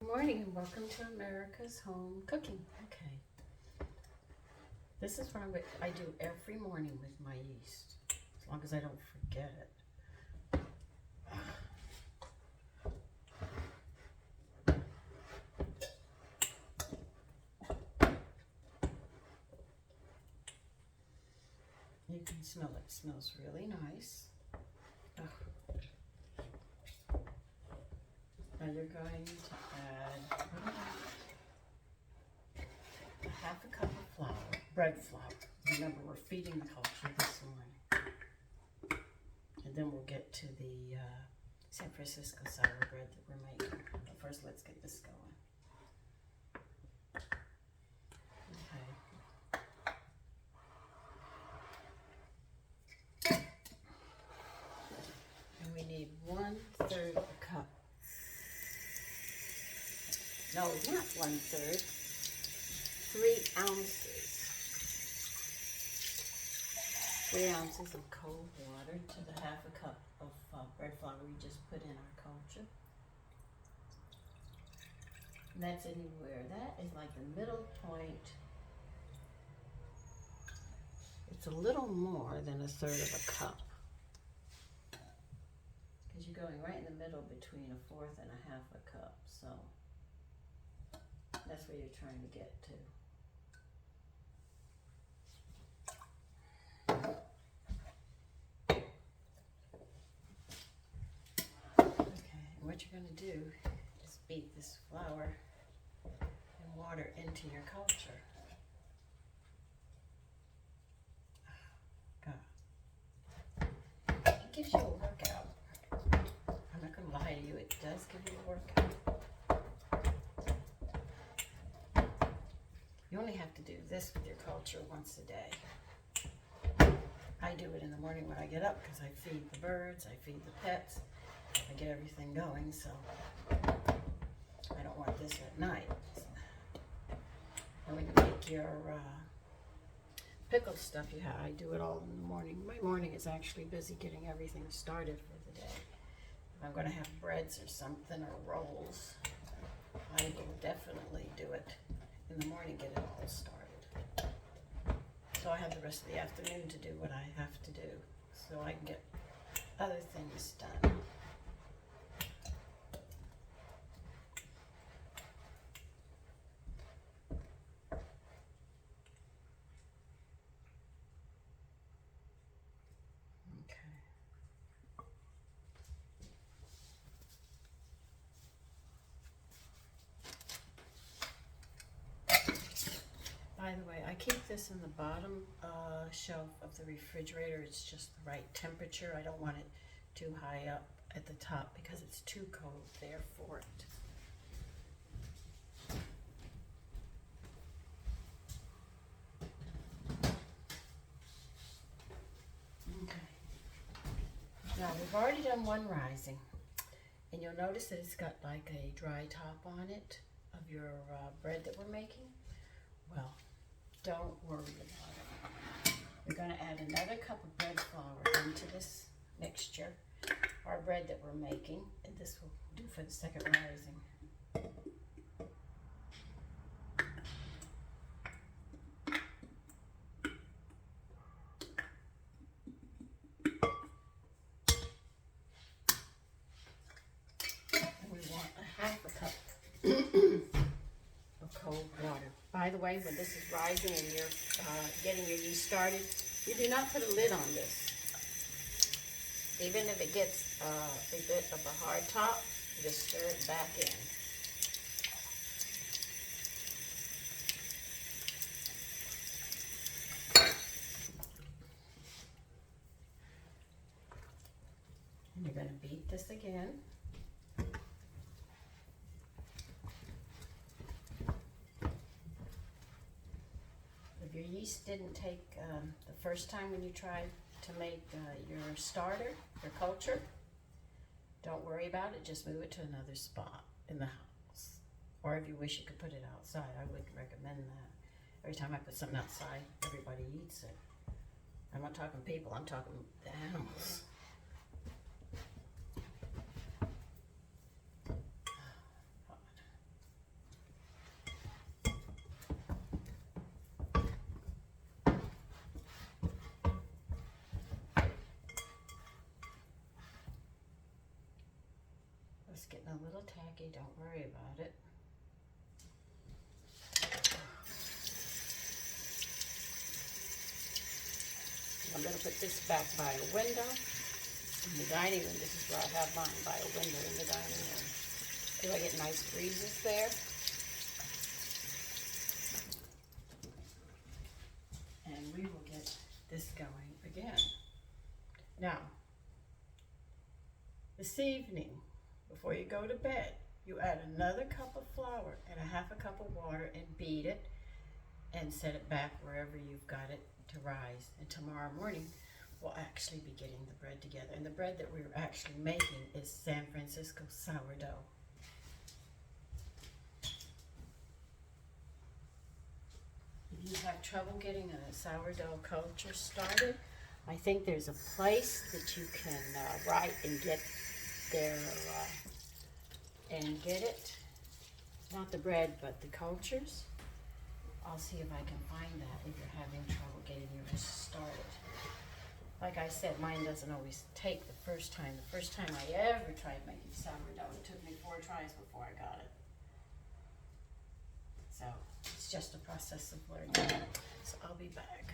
Good morning and welcome to America's Home Cooking. Okay, this is what I do every morning with my yeast, as long as I don't forget it. You can smell it. It smells really nice. Now you're going to add a half a cup of flour, bread flour. Remember, we're feeding the culture this morning. And then we'll get to the San Francisco sour bread that we're making. But first, let's get this going. Okay. And we need 1/3 of a cup. No, not 1/3. 3 ounces. 3 ounces of cold water to the half a cup of bread flour we just put in our culture. And that's anywhere. That is like the middle point. It's a little more than 1/3 of a cup. Because you're going right in the middle between 1/4 and 1/2 a cup. So that's where you're trying to get to. What you're going to do is beat this flour and water into your culture. God. It gives you a workout. I'm not going to lie to you, it does give you a workout. You only have to do this with your culture once a day. I do it in the morning when I get up because I feed the birds, I feed the pets. I get everything going, so I don't want this at night. And when you make your pickled stuff, I do it all in the morning. My morning is actually busy getting everything started for the day. If I'm going to have breads or something or rolls, I will definitely do it in the morning, get it all started. So I have the rest of the afternoon to do what I have to do, so I can get other things done. By the way, I keep this in the bottom shelf of the refrigerator. It's just the right temperature. I don't want it too high up at the top because it's too cold there for it. Okay. Now we've already done one rising, and you'll notice that it's got like a dry top on it of your bread that we're making. Well, don't worry about it. We're going to add another cup of bread flour into this mixture, our bread that we're making, and this will do for the second rising. And we want a half a cup of cold water. By the way, when this is rising and you're getting your yeast started, you do not put a lid on this. Even if it gets a bit of a hard top, you just stir it back in. And you're going to beat this again. If your yeast didn't take the first time when you tried to make your starter, your culture, don't worry about it. Just move it to another spot in the house. Or if you wish, you could put it outside. I wouldn't recommend that. Every time I put something outside, everybody eats it. I'm not talking people, I'm talking the animals. tacky, don't worry about it. I'm going to put this back by a window in the dining room. This is where I have mine, by a window in the dining room. Do I get nice breezes there? And we will get this going again. Now, this evening, before you go to bed, you add another cup of flour and a half a cup of water and beat it and set it back wherever you've got it to rise. And tomorrow morning, we'll actually be getting the bread together. And the bread that we're actually making is San Francisco sourdough. If you have trouble getting a sourdough culture started, I think there's a place that you can write and get their and get it. Not the bread, but the cultures. I'll see if I can find that if you're having trouble getting yours started. Like I said, mine doesn't always take the first time. The first time I ever tried making sourdough, it took me 4 tries before I got it. So it's just a process of learning. So I'll be back.